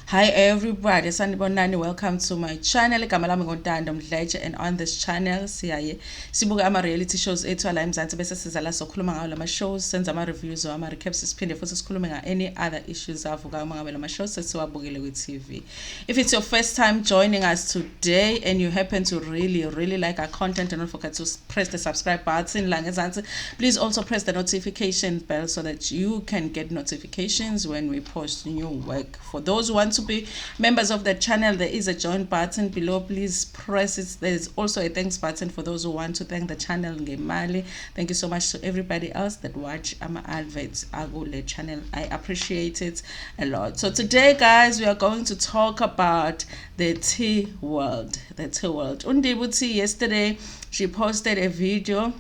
Hi everybody, sanibonani. Welcome to my channel. Igama lami Ntando Mdletshe, and on this channel siyaye sibuka ama reality shows ethu ala eMzansi bese siza la sokhuluma ngawo lama shows, senza ama reviews ama recaps, siphinde futhi sikhulume nga any other issues avuka uma ngabe lama shows sesiwabukele ku TV. If it's your first time joining us today and you happen to really like our content, and don't forget to press the subscribe button la ngezansi. Please also press the notification bell so that you can get notifications when we post new work. For those who want to be members of the channel, there is a join button below. Please press it. There's also a thanks button for those who want to thank the channel ngemali. Thank you so much to everybody else that watch ama adverts agule channel. I appreciate it a lot. So today guys, we are going to talk about the tea world. The tea world. NdivhuT yesterday she posted a video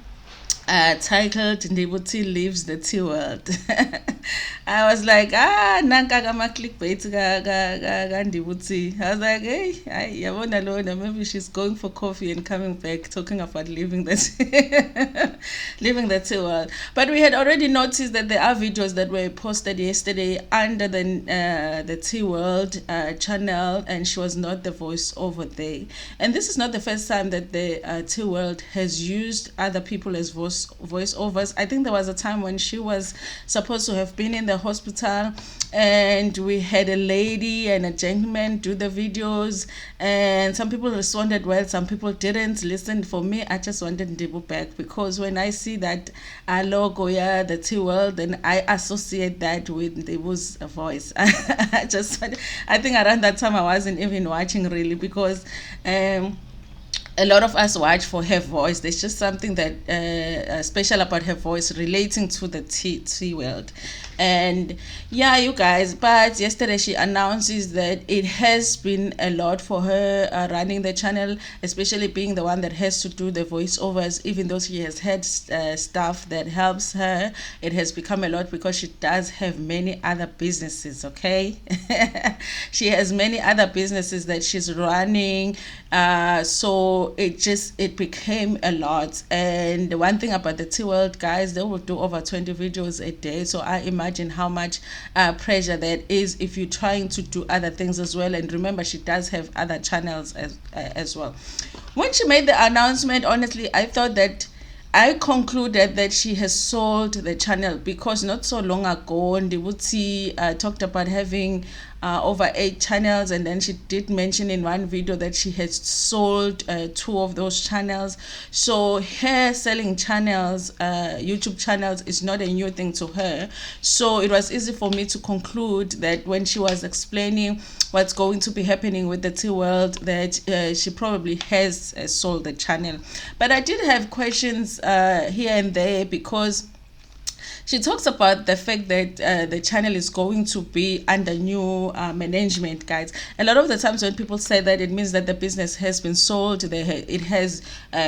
titled NdivhuT Leaves the Tea World. I was like, nanka kama clickbait ka NdivhuT. I was like, hey, yabona lona, maybe she's going for coffee and coming back talking about leaving the tea world. But we had already noticed that there are videos that were posted yesterday under the tea world channel, and she was not the voice over there. And this is not the first time that the tea world has used other people as voiceovers. I think there was a time when she was supposed to have been in the hospital, and we had a lady and a gentleman do the videos, and some people responded well, some people didn't. Listen, for me, I just wanted Ndivhu back, because when I see that logo, yeah, the tea world, then I associate that with Ndivhu's voice. I think around that time I wasn't even watching really, because a lot of us watch for her voice. There's just something that special about her voice relating to the tea world. And yeah, you guys, but yesterday she announces that it has been a lot for her running the channel, especially being the one that has to do the voiceovers. Even though she has had staff that helps her, it has become a lot because she does have many other businesses. Okay. She has many other businesses that she's running, so it became a lot. And the one thing about the tea world, guys, they will do over 20 videos a day, so I imagine how much pressure that is if you're trying to do other things as well. And remember, she does have other channels as well. When she made the announcement, honestly, I concluded that she has sold the channel, because not so long ago NdivhuT talked about having over 8 channels, and then she did mention in one video that she has sold 2 of those channels. So her selling channels, YouTube channels, is not a new thing to her. So it was easy for me to conclude that when she was explaining what's going to be happening with the tea world, that she probably has sold the channel. But I did have questions here and there, because she talks about the fact that the channel is going to be under new management, guys. A lot of the times when people say that, it means that the business has been sold, it has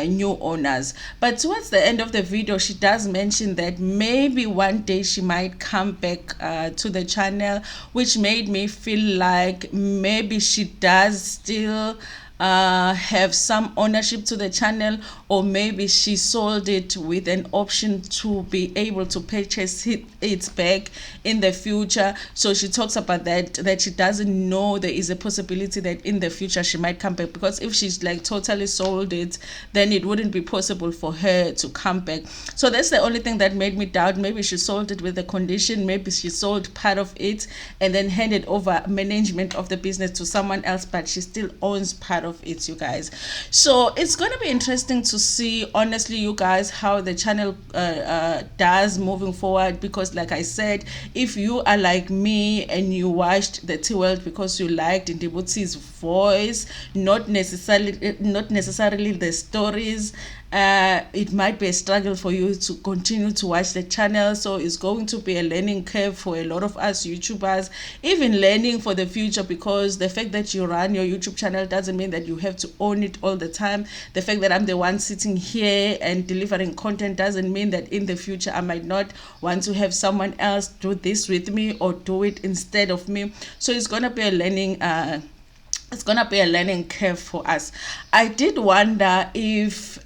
new owners. But towards the end of the video, she does mention that maybe one day she might come back to the channel, which made me feel like maybe she does still have some ownership to the channel, or maybe she sold it with an option to be able to purchase it back in the future. So she talks about that she doesn't know there is a possibility that in the future she might come back, because if she's like totally sold it, then it wouldn't be possible for her to come back. So that's the only thing that made me doubt. Maybe she sold it with a condition, maybe she sold part of it and then handed over management of the business to someone else, but she still owns part of it, you guys. So it's going to be interesting to see, honestly, you guys, how the channel does moving forward, because like I said, if you are like me and you watched the tea world because you liked NdivhuT's voice, not necessarily the stories, it might be a struggle for you to continue to watch the channel. So it's going to be a learning curve for a lot of us YouTubers, even learning for the future, because the fact that you run your YouTube channel doesn't mean that you have to own it all the time. The fact that I'm the one sitting here and delivering content doesn't mean that in the future I might not want to have someone else do this with me or do it instead of me. So it's gonna be a learning curve for us. I did wonder if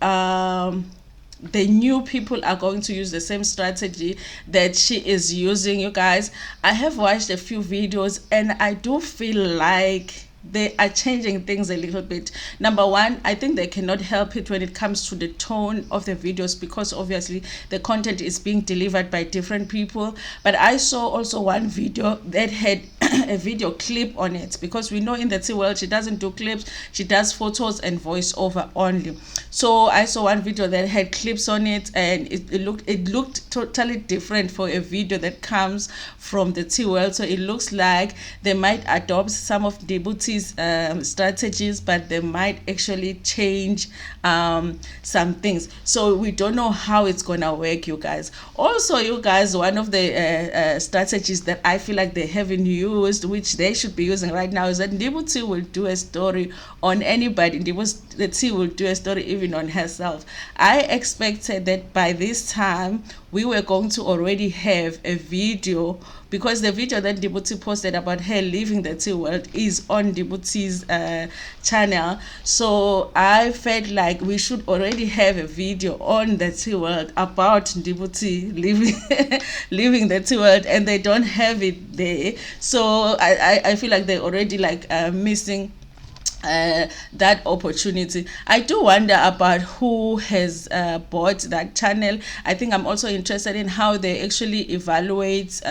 the new people are going to use the same strategy that she is using. You guys, I have watched a few videos and I do feel like they are changing things a little bit. Number one, I think they cannot help it when it comes to the tone of the videos, because obviously the content is being delivered by different people. But I saw also one video that had a video clip on it, because we know in the Tea world she doesn't do clips, she does photos and voiceover only. So I saw one video that had clips on it, and it looked totally different for a video that comes from the Tea world. So it looks like they might adopt some of NdivhuT's strategies, but they might actually change some things. So we don't know how it's gonna work, you guys. Also, you guys, one of the strategies that I feel like they haven't used, which they should be using right now, is that NdivhuT will do a story on anybody. NdivhuT will do a story even on herself. I expected that by this time we were going to already have a video, because the video that NdivhuT posted about her leaving the Tea world is on NdivhuT's channel. So I felt like we should already have a video on the Tea world about NdivhuT leaving the Tea world, and they don't have it there. So I feel like they're already like missing that opportunity. I do wonder about who has bought that channel. I think I'm also interested in how they actually evaluate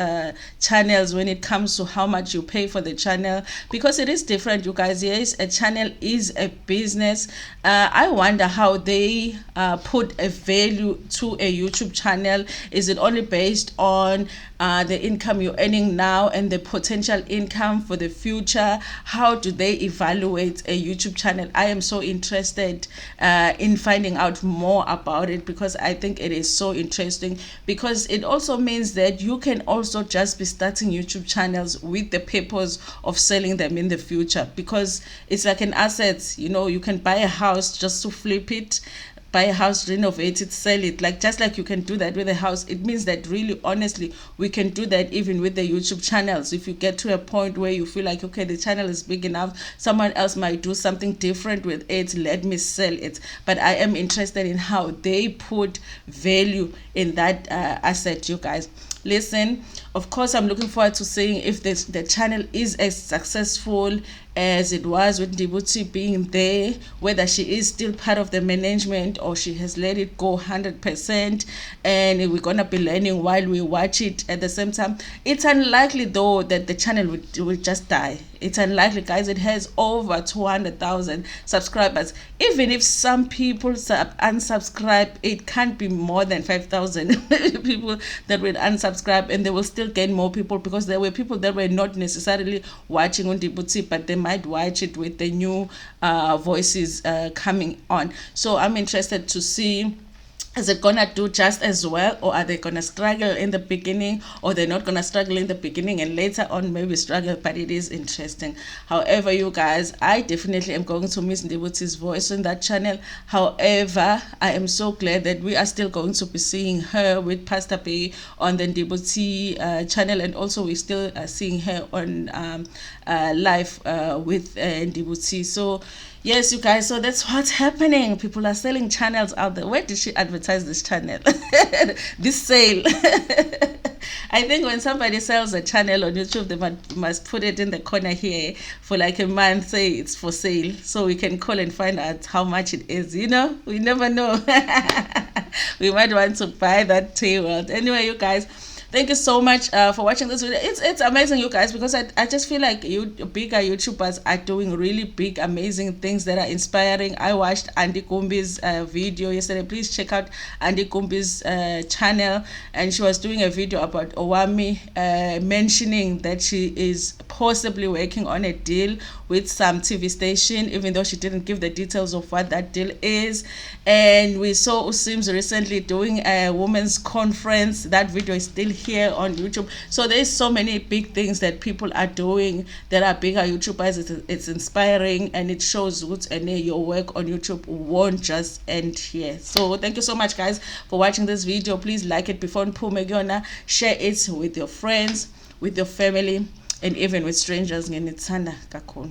channels when it comes to how much you pay for the channel, because it is different, you guys. Yes, a channel is a business. I wonder how they put a value to a YouTube channel. Is it only based on the income you're earning now and the potential income for the future? How do they evaluate a YouTube channel? I am so interested in finding out more about it, because I think it is so interesting, because it also means that you can also just be starting YouTube channels with the purpose of selling them in the future, because it's like an asset. You know, you can buy a house just to flip it, buy a house, renovate it, sell it. Like, just like you can do that with a house, it means that really honestly we can do that even with the YouTube channels. If you get to a point where you feel like, okay, the channel is big enough, someone else might do something different with it, let me sell it. But I am interested in how they put value in that asset, you guys. Listen, of course I'm looking forward to seeing if the channel is as successful as it was with NdivhuT being there, whether she is still part of the management or she has let it go 100%, and we're gonna be learning while we watch it. At the same time, it's unlikely though that the channel will just die. It's unlikely, guys. It has over 200,000 subscribers. Even if some people unsubscribe, it can't be more than 5,000 people that will unsubscribe, and they will still gain more people, because there were people that were not necessarily watching on NdivhuT, but they might watch it with the new voices coming on. So I'm interested to see, is it gonna do just as well, or are they gonna struggle in the beginning, or they're not gonna struggle in the beginning and later on maybe struggle? But it is interesting. However, you guys, I definitely am going to miss NdivhuT's voice on that channel. However, I am so glad that we are still going to be seeing her with Pastor Bay on the NdivhuT channel, and also we're still seeing her on live with NdivhuT. So yes, you guys, so that's what's happening. People are selling channels out there. Where did she advertise this channel? This sale. I think when somebody sells a channel on YouTube, they must put it in the corner here for like a month, say it's for sale, so we can call and find out how much it is. You know, we never know. We might want to buy that Tea world. Anyway, you guys, thank you so much for watching this video. It's amazing, you guys, because I just feel like bigger YouTubers are doing really big, amazing things that are inspiring. I watched Andy Kumbi's video yesterday. Please check out Andy Kumbi's channel, and she was doing a video about Owami, mentioning that she is possibly working on a deal with some TV station, even though she didn't give the details of what that deal is. And we saw Usims recently doing a women's conference. That video is still here on YouTube. So there's so many big things that people are doing that are bigger YouTubers. It's inspiring, and it shows Roots, and your work on YouTube won't just end here. So thank you so much, guys, for watching this video. Please like it before Mphume, share it with your friends, with your family, and even with strangers. Ntando kakhulu.